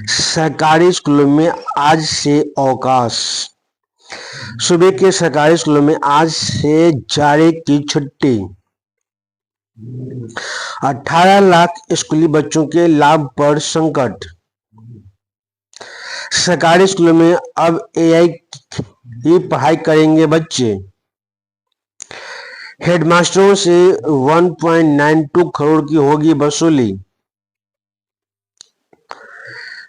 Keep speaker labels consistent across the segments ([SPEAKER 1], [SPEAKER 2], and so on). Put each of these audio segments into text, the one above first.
[SPEAKER 1] सरकारी स्कूलों में आज से अवकाश। सूबे के सरकारी स्कूलों में आज से जारी की छुट्टी। 18 लाख स्कूली बच्चों के लाभ पर संकट। सरकारी स्कूलों में अब एआई की पढ़ाई करेंगे बच्चे। हेडमास्टरों से 1.92 करोड़ की होगी वसूली।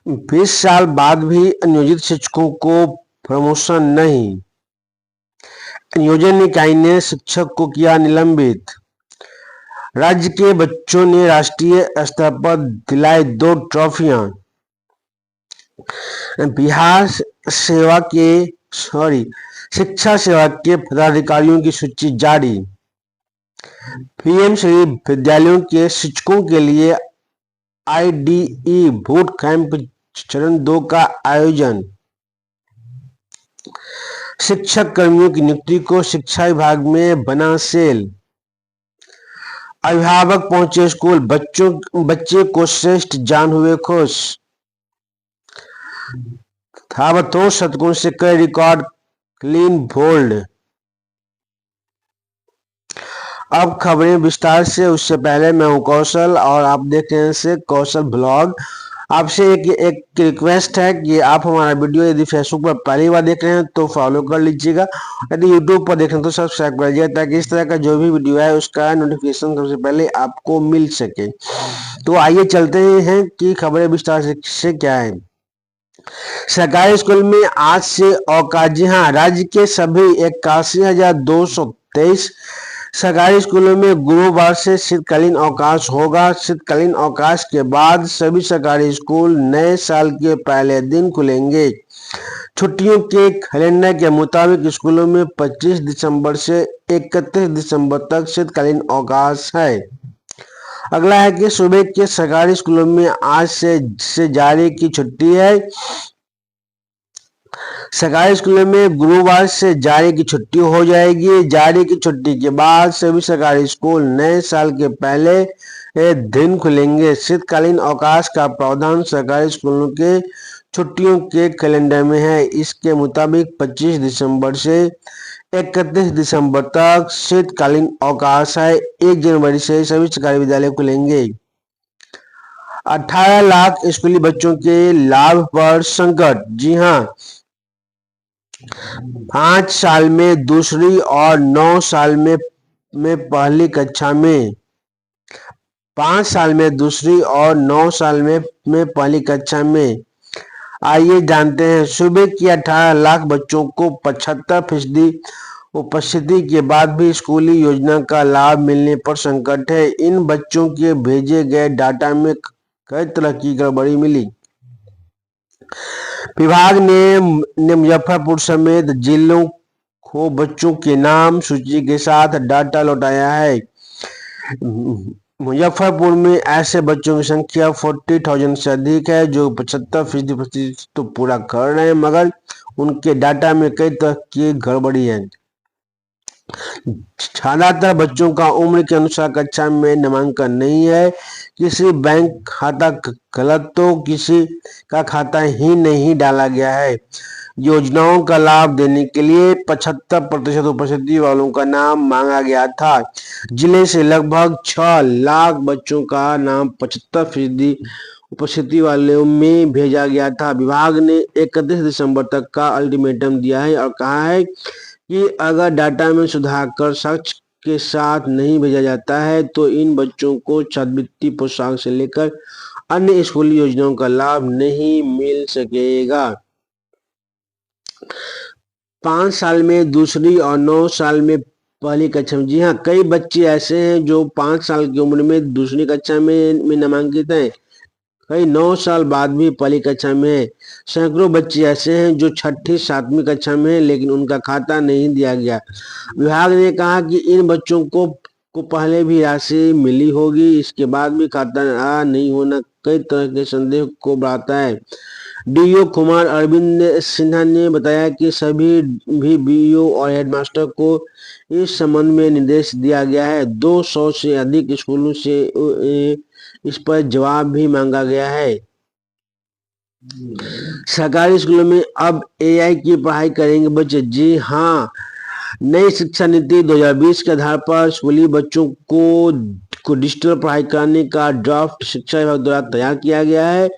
[SPEAKER 1] 20 साल बाद भी नियोजित शिक्षकों को प्रमोशन नहीं। नियोजन इकाई ने शिक्षक को किया निलंबित। राज्य के बच्चों ने राष्ट्रीय स्तर पर दिलाई 2 ट्रॉफियां। बिहार शिक्षा सेवा के पदाधिकारियों की सूची जारी। पीएम श्री विद्यालयों के शिक्षकों के लिए आईडीई बूट कैंप चरण 2 का आयोजन। शिक्षक कर्मियों की नियुक्ति को शिक्षा विभाग में बना सेल। अभिभावक पहुंचे स्कूल, बच्चे को श्रेष्ठ जान हुए खुश। थाबतोड़ शतकों से कई रिकॉर्ड क्लीन बोल्ड। अब खबरें विस्तार से। उससे पहले मैं हूं कौशल और आप देख रहे हैं कौशल ब्लॉग। आपसे एक रिक्वेस्ट है कि आप हमारा वीडियो यदि फेसबुक पर पहली बार देख रहे हैं तो फॉलो कर लीजिएगा, यदि यूट्यूब पर देख रहे हैं तो सब्सक्राइब कर लीजिएगा, ताकि इस तरह का जो भी वीडियो है उसका नोटिफिकेशन सबसे पहले आपको मिल सके। तो आइए चलते हैं कि खबरें विस्तार से क्या है। सरकारी स्कूल में आज से अवकाश। जी हाँ, राज्य के सभी 81,223 सरकारी स्कूलों में गुरुवार से शीतकालीन अवकाश होगा। शीतकालीन अवकाश के बाद सभी सरकारी स्कूल नए साल के पहले दिन खुलेंगे। छुट्टियों के कैलेंडर के मुताबिक स्कूलों में 25 दिसंबर से 31 दिसंबर तक शीतकालीन अवकाश है। अगला है कि सूबे के सरकारी स्कूलों में आज से जारी की छुट्टी है। सरकारी स्कूलों में गुरुवार से जारी की छुट्टी हो जाएगी। जारी की छुट्टी के बाद सभी सरकारी स्कूल नए साल के पहले दिन खुलेंगे। शीतकालीन अवकाश का प्रावधान सरकारी स्कूलों के छुट्टियों के कैलेंडर में है। इसके मुताबिक 25 दिसंबर से 31 दिसंबर तक शीतकालीन अवकाश है। 1 जनवरी से सभी सरकारी विद्यालय खुलेंगे। 18 लाख स्कूली बच्चों के लाभ पर संकट। जी हाँ, 5 साल में दूसरी और 9 साल में पहली कक्षा में 5 साल में दूसरी और 9 साल में पहली कक्षा में। आइए जानते हैं। सूबे की 18 लाख बच्चों को 75% उपस्थिति के बाद भी स्कूली योजना का लाभ मिलने पर संकट है। इन बच्चों के भेजे गए डाटा में कई तरह की गड़बड़ी मिली। विभाग ने मुजफ्फरपुर समेत जिलों को बच्चों के नाम सूची के साथ डाटा लौटाया है। मुजफ्फरपुर में ऐसे बच्चों की संख्या 40,000 से अधिक है, जो 75% तो पूरा कर रहे हैं, मगर उनके डाटा में कई तरह की गड़बड़ी है। ज्यादातर बच्चों का उम्र के अनुसार कक्षा में नामांकन नहीं है। किसी बैंक खाता गलत तो किसी का खाता ही नहीं डाला गया है। योजनाओं का लाभ देने के लिए 75% उपस्थिति वालों का नाम मांगा गया था। जिले से लगभग 6 लाख बच्चों का नाम 75% उपस्थिति वालों में भेजा गया था। विभाग ने 31 दिसंबर तक का अल्टीमेटम दिया है और कहा है कि अगर डाटा में सुधार कर सच के साथ नहीं भेजा जाता है तो इन बच्चों को छात्रवृत्ति, पोशाक से लेकर अन्य स्कूली योजनाओं का लाभ नहीं मिल सकेगा। 5 साल में दूसरी और 9 साल में पहली कक्षा में। जी हाँ, कई बच्चे ऐसे हैं जो 5 साल की उम्र में दूसरी कक्षा में नामांकित हैं, कई 9 साल बाद भी पहली कक्षा में है। सैकड़ों बच्चे ऐसे हैं जो 6ठी 7वीं कक्षा में है, लेकिन उनका खाता नहीं दिया गया। विभाग ने कहा कि इन बच्चों को पहले भी राशि मिली होगी, इसके बाद भी खाता नहीं होना कई तरह के संदेह को बढ़ाता है। डीओ कुमार अरविंद सिन्हा ने बताया कि सभी भी बीईओ और हेडमास्टर को इस संबंध में निर्देश दिया गया है। 200 से अधिक स्कूलों से इस पर जवाब भी मांगा गया है। सरकारी स्कूलों में अब एआई की पढ़ाई करेंगे बच्चे। जी हाँ, नई शिक्षा नीति 2020 के आधार पर स्कूली बच्चों को डिजिटल पढ़ाई कराने का ड्राफ्ट शिक्षा विभाग द्वारा तैयार किया गया है,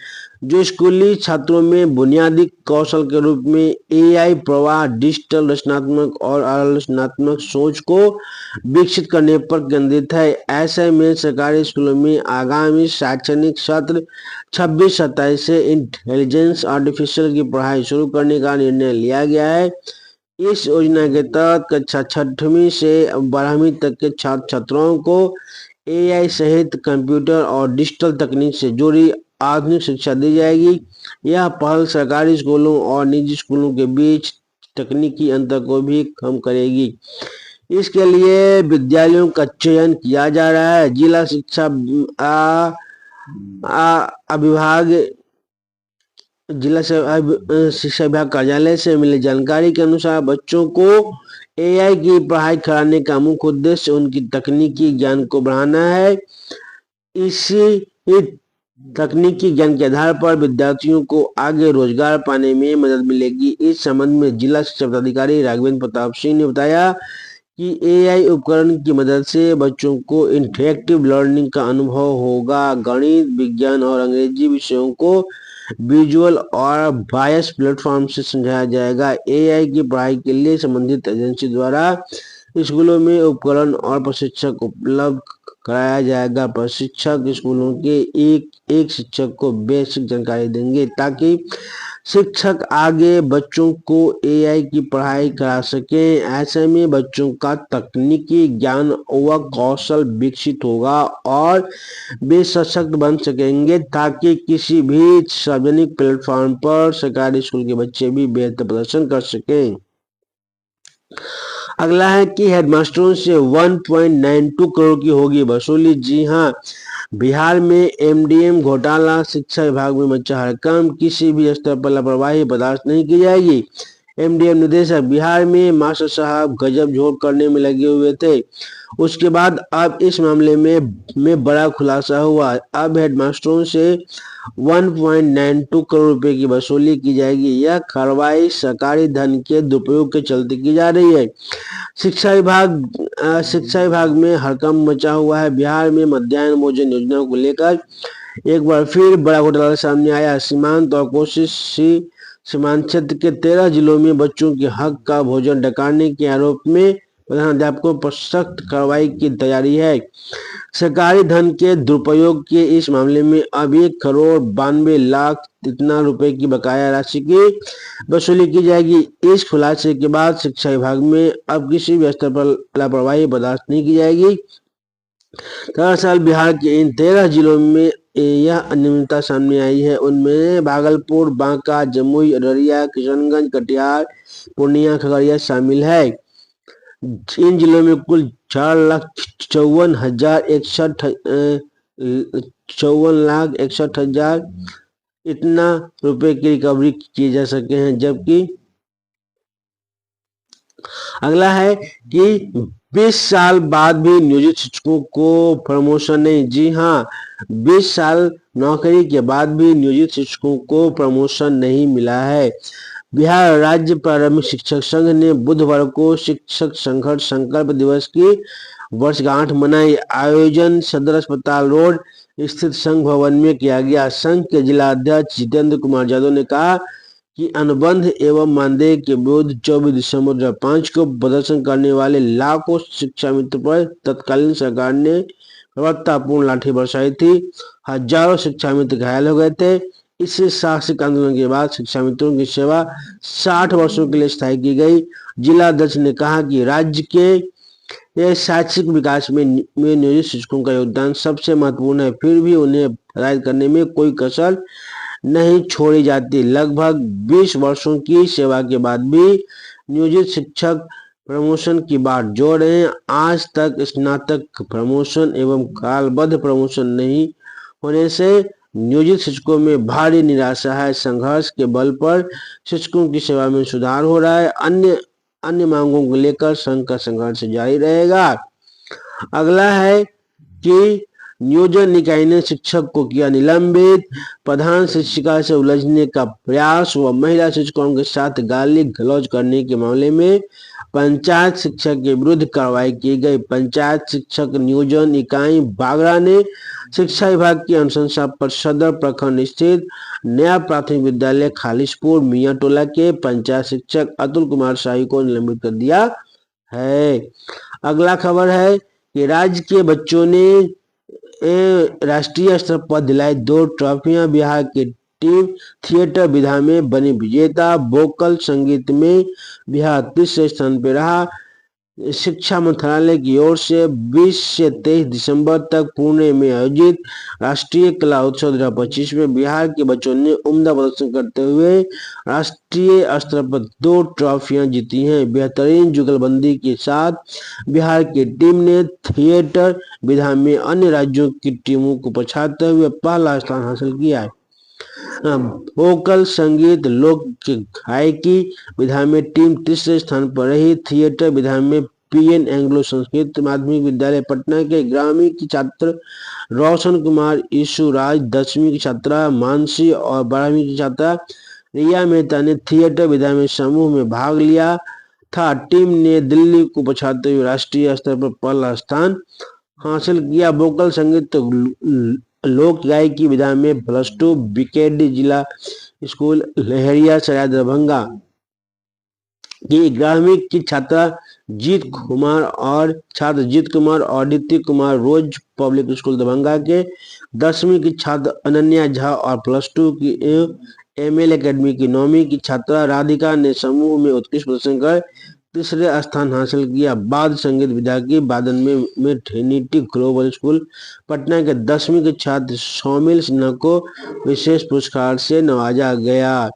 [SPEAKER 1] जो स्कूली छात्रों में बुनियादी कौशल के रूप में एआई प्रवाह, डिजिटल रचनात्मक और आलोचनात्मक सोच को विकसित करने पर केंद्रित है। ऐसे में सरकारी स्कूलों में आगामी शैक्षणिक सत्र 26-27 से इंटेलिजेंस आर्टिफिशियल की पढ़ाई शुरू करने का निर्णय लिया गया है। इस योजना के तहत कक्षा 6वीं से 12वीं तक के छात्र छात्राओं को एआई सहित कंप्यूटर और डिजिटल तकनीक से जुड़ी आधुनिक शिक्षा दी जाएगी। यह पहल सरकारी स्कूलों और निजी स्कूलों के बीच तकनीकी अंतर को भी कम करेगी। इसके लिए विद्यालयों का चयन किया जा रहा है। जिला शिक्षा विभाग जिला शिक्षा विभाग कार्यालय से मिली जानकारी के अनुसार बच्चों को एआई की पढ़ाई कराने का मुख्य उद्देश्य उनकी तकनीकी ज्ञान को बढ़ाना है। इसी तकनीकी ज्ञान के आधार पर विद्यार्थियों को आगे रोजगार पाने में मदद मिलेगी। इस संबंध में जिला शिक्षा पदाधिकारी राघवेंद्र प्रताप सिंह ने बताया कि एआई उपकरण की मदद से बच्चों को इंटरेक्टिव लर्निंग का अनुभव होगा। गणित, विज्ञान और अंग्रेजी विषयों को विजुअल और वॉइस प्लेटफॉर्म से समझाया जाएगा। एआई की पढ़ाई के लिए संबंधित एजेंसी द्वारा स्कूलों में उपकरण और प्रशिक्षक उपलब्ध कराया जाएगा। प्रशिक्षक स्कूलों के एक शिक्षक को बेसिक जानकारी देंगे ताकि शिक्षक आगे बच्चों को एआई की पढ़ाई करा सकें। ऐसे में बच्चों का तकनीकी ज्ञान व कौशल विकसित होगा और वे सशक्त बन सकेंगे ताकि किसी भी सार्वजनिक प्लेटफॉर्म पर सरकारी स्कूल के बच्चे भी बेहतर प्रदर्शन कर सकें। अगला है कि हेडमास्टरों से 1.92 करोड़ की होगी वसूली। जी हाँ, बिहार में एमडीएम घोटाला, शिक्षा विभाग में मचा हड़कंप, किसी भी स्तर पर लापरवाही बर्दाश्त नहीं की जाएगी। एमडीएम निदेशक बिहार में मास्टर साहब गजब झोंक करने में लगे हुए थे। उसके बाद अब इस मामले में बड़ा खुलासा हुआ। अब हेडमास्टरों से 1.92 करोड़ रुपए की वसूली की जाएगी। यह कार्रवाई सरकारी धन के दुरुपयोग के चलते की जा रही है। शिक्षा विभाग में हड़कंप मचा हुआ है। बिहार में मध्याह्न भोजन योजना को लेकर एक बार फिर बड़ा घोटाला सामने आया। सीमांत और कोसी सीमांत क्षेत्र के 13 जिलों में बच्चों के हक का भोजन डकारने के आरोप में प्रधानाध्यापकों पर सख्त कार्रवाई की तैयारी है। सरकारी धन के दुरुपयोग के इस मामले में अब 1,92,00,000 इतना रुपए की बकाया राशि की वसूली की जाएगी। इस खुलासे के बाद शिक्षा विभाग में अब किसी भी स्तर पर लापरवाही बर्दाश्त नहीं की जाएगी। दरअसल बिहार के इन 13 जिलों में यह अनियमितता सामने आई है। उनमें भागलपुर, बांका, जमुई, अररिया, किशनगंज, कटिहार, पूर्णिया, खगड़िया शामिल है। इन जिलों में कुल 4,54,61,000 इतना रुपए की रिकवरी किए जा सके हैं। जबकि अगला है कि 20 साल बाद भी नियोजित शिक्षकों को प्रमोशन नहीं। जी हाँ, 20 साल नौकरी के बाद भी नियोजित शिक्षकों को प्रमोशन नहीं मिला है। बिहार राज्य प्रारंभिक शिक्षक संघ ने बुधवार को शिक्षक संघर्ष संकल्प दिवस की वर्षगांठ मनाई। आयोजन सदर अस्पताल रोड स्थित संघ भवन में किया गया। संघ के जिला अध्यक्ष जितेंद्र कुमार यादव ने कहा कि अनुबंध एवं मानदेय के विरुद्ध 24 दिसंबर 2005 को प्रदर्शन करने वाले लाखों शिक्षा मित्र पर तत्कालीन सरकार ने प्रवृत्तापूर्ण लाठी बरसाई थी। हजारों शिक्षा मित्र घायल हो गए थे। इस साहसिक आंदोलन के बाद शिक्षा मित्रों की सेवा 60 वर्षों के लिए स्थायी की गई। जिला अध्यक्ष ने कहा कि राज्य के शैक्षिक विकास में नियोजित शिक्षकों का योगदान सबसे महत्वपूर्ण है, फिर भी उन्हें हिदायत करने में कोई कसर नहीं छोड़ी जाती। लगभग 20 वर्षों की सेवा के बाद भी नियोजित शिक्षक प्रमोशन की बात जोड़ रहे हैं। आज तक स्नातक प्रमोशन एवं कालबद्ध प्रमोशन नहीं होने से नियोजित शिक्षकों में भारी निराशा है। संघर्ष के बल पर शिक्षकों की सेवा में सुधार हो रहा है। अन्य अन्य मांगों को लेकर संघ का संघर्ष जारी रहेगा। अगला है कि नियोजन निकाय ने शिक्षक को किया निलंबित। प्रधान शिक्षिका से उलझने का प्रयास व महिला शिक्षकों के साथ गाली गलौज करने के मामले में पंचायत शिक्षक के विरुद्ध कार्रवाई की गई। पंचायत शिक्षक नियोजन इकाई बागरा ने शिक्षा विभाग की अनुशंसा पर सदर प्रखंड स्थित नया प्राथमिक विद्यालय खालिशपुर मियाँ टोला के पंचायत शिक्षक अतुल कुमार शाही को निलंबित कर दिया है। अगला खबर है कि राज्य के बच्चों ने राष्ट्रीय स्तर पर दिलाई 2 ट्रॉफियां। बिहार की टीम थिएटर विधा में बनी विजेता। वोकल संगीत में बिहार तीसरे स्थान पर रहा। शिक्षा मंत्रालय की ओर से 20 से 23 दिसंबर तक पुणे में आयोजित राष्ट्रीय कला उत्सव 2025 में बिहार के बच्चों ने उम्दा प्रदर्शन करते हुए राष्ट्रीय स्तर पर 2 ट्रॉफियां जीती हैं। बेहतरीन जुगलबंदी के साथ बिहार की टीम ने थिएटर विधा में अन्य राज्यों की टीमों को पछाड़ते हुए पहला स्थान हासिल किया है। वोकल संगीत लोक गायकी विधा में टीम तीसरे स्थान पर रही। थिएटर विधा में पीएन एंग्लो संस्कृत माध्यमिक विद्यालय पटना के ग्रामीण की छात्र रोशन कुमार, ईशुराज 10वीं की छात्रा मानसी और 12वीं की छात्रा रिया मेहता ने थिएटर विधा में समूह में भाग लिया था। टीम ने दिल्ली को पछाड़ते हुए राष्ट्रीय स्तर पर पहला स्थान हासिल किया। वोकल संगीत लोक गायकी विधा में +2 बीकेडी जिला स्कूल लहरिया सराय दरभंगा की ग्रामीण की छात्रा जीत कुमार और छात्र जीत कुमार और आदित्य कुमार रोज पब्लिक स्कूल दरभंगा के 10वीं की छात्र अनन्या झा और +2 की एमएल एकेडमी की 9वीं की छात्रा राधिका ने समूह में उत्कृष्ट प्रदर्शन कर तीसरे स्थान हासिल किया। वाद्य संगीत विधा की वादन में ट्रिनिटी ग्लोबल स्कूल पटना के 10वीं के छात्र सौमिल सिन्हा को विशेष पुरस्कार से नवाजा गया।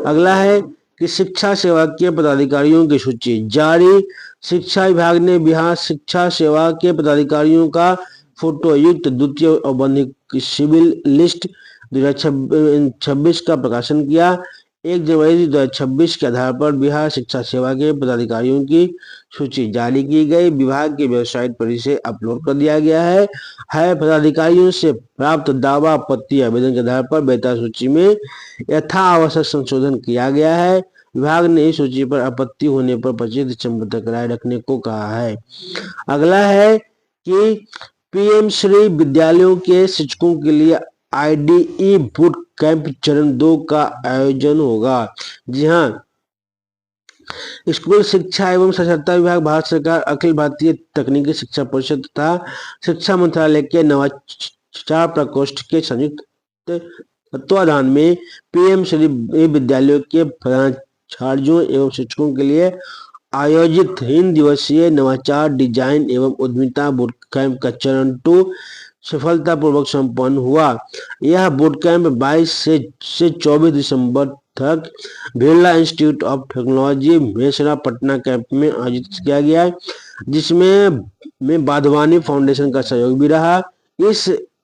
[SPEAKER 1] अगला है कि शिक्षा सेवा के पदाधिकारियों की सूची जारी। शिक्षा विभाग ने बिहार शिक्षा सेवा के पदाधिकारियों का फोटो युक्त द्वितीय औपबंधिक सिविल लिस्ट 2026 का प्रकाशन किया। 1 जनवरी 2026 के आधार पर बिहार शिक्षा सेवा के पदाधिकारियों की सूची जारी की गई। विभाग की वेबसाइट पर इसे अपलोड कर दिया गया है। पदाधिकारियों से प्राप्त दावा आपत्ति आवेदन के आधार पर बेहतर सूची में यथावश्यक संशोधन किया गया है। विभाग ने इस सूची पर आपत्ति होने पर 25 दिसंबर तक राय रखने को कहा है। अगला है कि पीएम श्री विद्यालयों के शिक्षकों के लिए आईडीई बूट कैंप चरण 2 का आयोजन होगा। जी हाँ, स्कूल शिक्षा एवं साक्षरता विभाग, भारत सरकार, अखिल भारतीय तकनीकी शिक्षा परिषद तथा शिक्षा मंत्रालय के नवाचार प्रकोष्ठ के संयुक्त तत्वाधान में पीएम श्री विद्यालयों के प्राचार्यों एवं शिक्षकों के लिए आयोजित 3 दिवसीय नवाचार डिजाइन एवं उद्यमिता बूट कैंप का चरण 2 सफलतापूर्वक संपन्न हुआ। यह बूट कैंप 22 से 24 दिसंबर तक Birla institute of technology Mesra Patna camp में आयोजित किया गया, जिसमें बाधवानी फाउंडेशन का सहयोग भी रहा।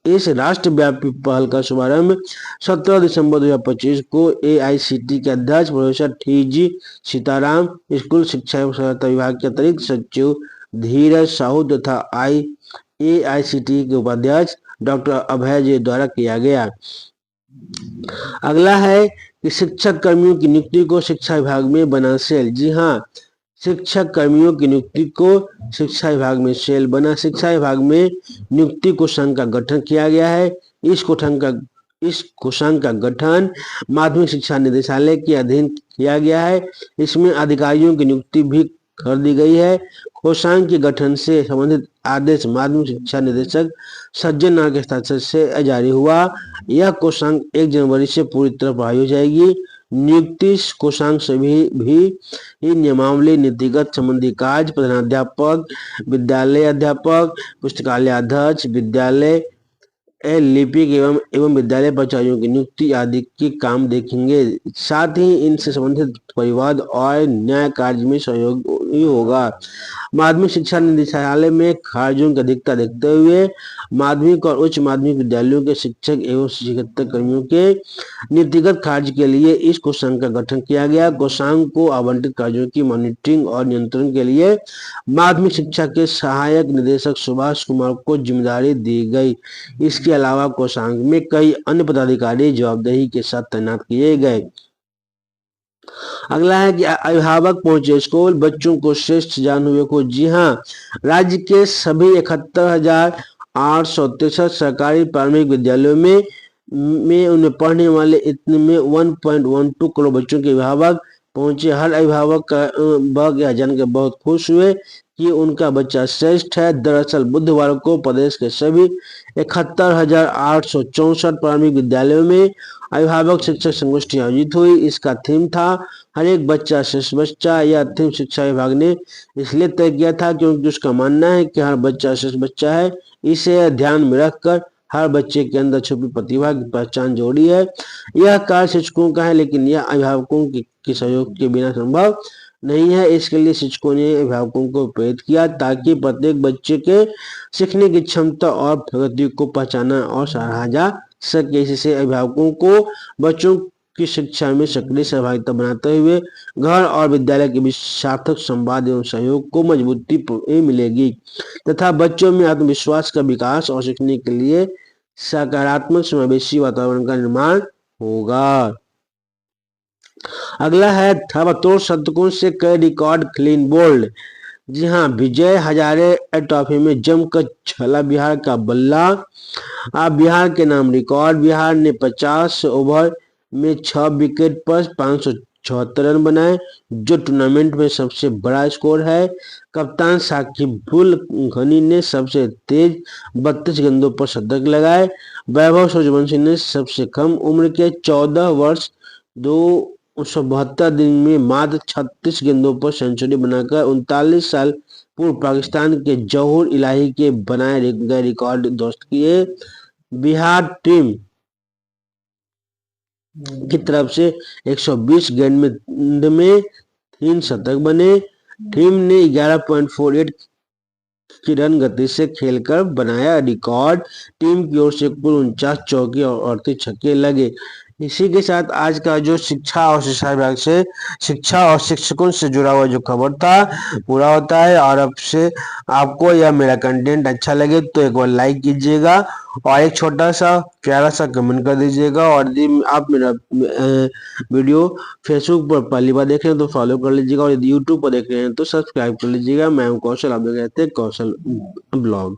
[SPEAKER 1] इस राष्ट्रव्यापी पहल का शुभारंभ 17 दिसंबर 2025 को एआईसीटी के अध्यक्ष प्रोफेसर टी.जी. सीताराम, स्कूल शिक्षा एवं साक्षरता विभाग के अतिरिक्त सचिव धीरज साहू तथा एआईसीटी के उपाध्यक्ष डॉक्टर अभय जी द्वारा किया गया। अगला है कि शिक्षक कर्मियों की नियुक्ति को शिक्षा विभाग में बना सेल। जी हाँ, शिक्षक कर्मियों की नियुक्ति को शिक्षा विभाग में सेल बना। शिक्षा विभाग में नियुक्ति कोषांग का गठन किया गया है। इस कोषांग का गठन माध्यमिक शिक्षा निदेशालय के अधीन किया गया है। इसमें अधिकारियों की नियुक्ति भी कर दी गई है। कोषांग के गठन से संबंधित आदेश माध्यमिक शिक्षा निदेशक सज्जन नारायण के हस्ताक्षर से जारी हुआ। यह कोषांग 1 जनवरी से पूरी तरह प्रभावी हो जाएगी। नियुक्ति कोषांग से भी नियमावली, नीतिगत संबंधी कार्य, प्रधानाध्यापक, विद्यालय अध्यापक, पुस्तकालय अध्यक्ष, विद्यालय लिपिक एवं विद्यालय प्राचार्यों की नियुक्ति आदि के काम देखेंगे। साथ ही इनसे संबंधित परिवाद और न्याय कार्य में सहयोग ही होगा। माध्यमिक शिक्षा निदेशालय में खारिजों की अधिकता देखते हुए माध्यमिक और उच्च माध्यमिक विद्यालयों के शिक्षक एवं शिक्षकेतर कर्मियों के नीतिगत कार्य के लिए इस कोषांग का गठन किया गया। कोषांग को आवंटित कार्यों की मॉनिटरिंग और नियंत्रण के लिए माध्यमिक शिक्षा के सहायक निदेशक सुभाष कुमार को जिम्मेदारी दी गई। इसके अलावा कोषांग में कई अन्य पदाधिकारी जवाबदेही के साथ तैनात किए गए। अगला है कि अभिभावक पहुंचे स्कूल, बच्चों को श्रेष्ठ जानवे को। जी हाँ, राज्य के सभी 71,863 सरकारी प्राथमिक विद्यालयों में उन्हें पढ़ने वाले इतने में 1.12 करोड़ बच्चों के अभिभावक पहुंचे। हर अभिभावक यह जानकर बहुत खुश हुए कि उनका बच्चा श्रेष्ठ है। दरअसल बुधवार को प्रदेश के सभी 71,864 प्राथमिक विद्यालयों में अभिभावक शिक्षक संगोष्ठी आयोजित हुई। इसका थीम था हर एक बच्चा श्रेष्ठ बच्चा। यह थीम शिक्षा विभाग ने इसलिए तय किया था क्योंकि उसका मानना है कि हर बच्चा श्रेष्ठ बच्चा है। इसे ध्यान में रखकर हर बच्चे के अंदर छुपी प्रतिभा की पहचान जोड़ी है। यह कार्य शिक्षकों का है, लेकिन यह अभिभावकों के सहयोग के बिना संभव नहीं है। इसके लिए शिक्षकों ने अभिभावकों को प्रेरित किया ताकि प्रत्येक बच्चे के सीखने की क्षमता और प्रगति को पहचाना और सराहा जा सके। इससे अभिभावकों को बच्चों की शिक्षा में सक्रिय सहभागिता बनाते हुए घर और विद्यालय के बीच सार्थक संवाद एवं सहयोग को मजबूती मिलेगी तथा बच्चों में आत्मविश्वास का विकास और सीखने के लिए सकारात्मक समावेशी वातावरण का निर्माण होगा। अगला है ताबड़तोड़ शतकों से कई रिकॉर्ड क्लीन बोल्ड। जी हाँ, विजय हजारे ट्रॉफी में जमकर छला बिहार का बल्ला। अब बिहार के नाम रिकॉर्ड। बिहार ने 50 ओवर में 6 विकेट पर 574 रन बनाए, जो टूर्नामेंट में सबसे बड़ा स्कोर है। कप्तान साकिबुल घनी ने सबसे तेज 32 गेंदों पर शतक लगाए। वैभव सूर्यवंशी ने सबसे कम उम्र के 14 वर्ष 272 दिन में मात्र 36 गेंदों पर सेंचुरी बनाकर 39 साल पूर्व पाकिस्तान के जौहर इलाही के बनाए गए रिकॉर्ड ध्वस्त किए। बिहार टीम की तरफ से 120 गेंद में 3 शतक बने। टीम ने 11.48 की रन गति से खेलकर बनाया रिकॉर्ड। टीम की ओर से कुल 49 चौके और 38 छक्के लगे। इसी के साथ आज का जो शिक्षा और शिक्षा विभाग से शिक्षा और शिक्षकों से जुड़ा हुआ जो खबर था पूरा होता है। और अब से आपको यह मेरा कंटेंट अच्छा लगे तो एक बार लाइक कीजिएगा और एक छोटा सा प्यारा सा कमेंट कर दीजिएगा। और यदि आप मेरा वीडियो फेसबुक पर पहली बार देख रहे हैं तो फॉलो कर लीजिएगा और यदि यूट्यूब पर देख रहे हैं तो सब्सक्राइब कर लीजिएगा। मैं हूं कौशल, आप देख रहे थे कौशल ब्लॉग।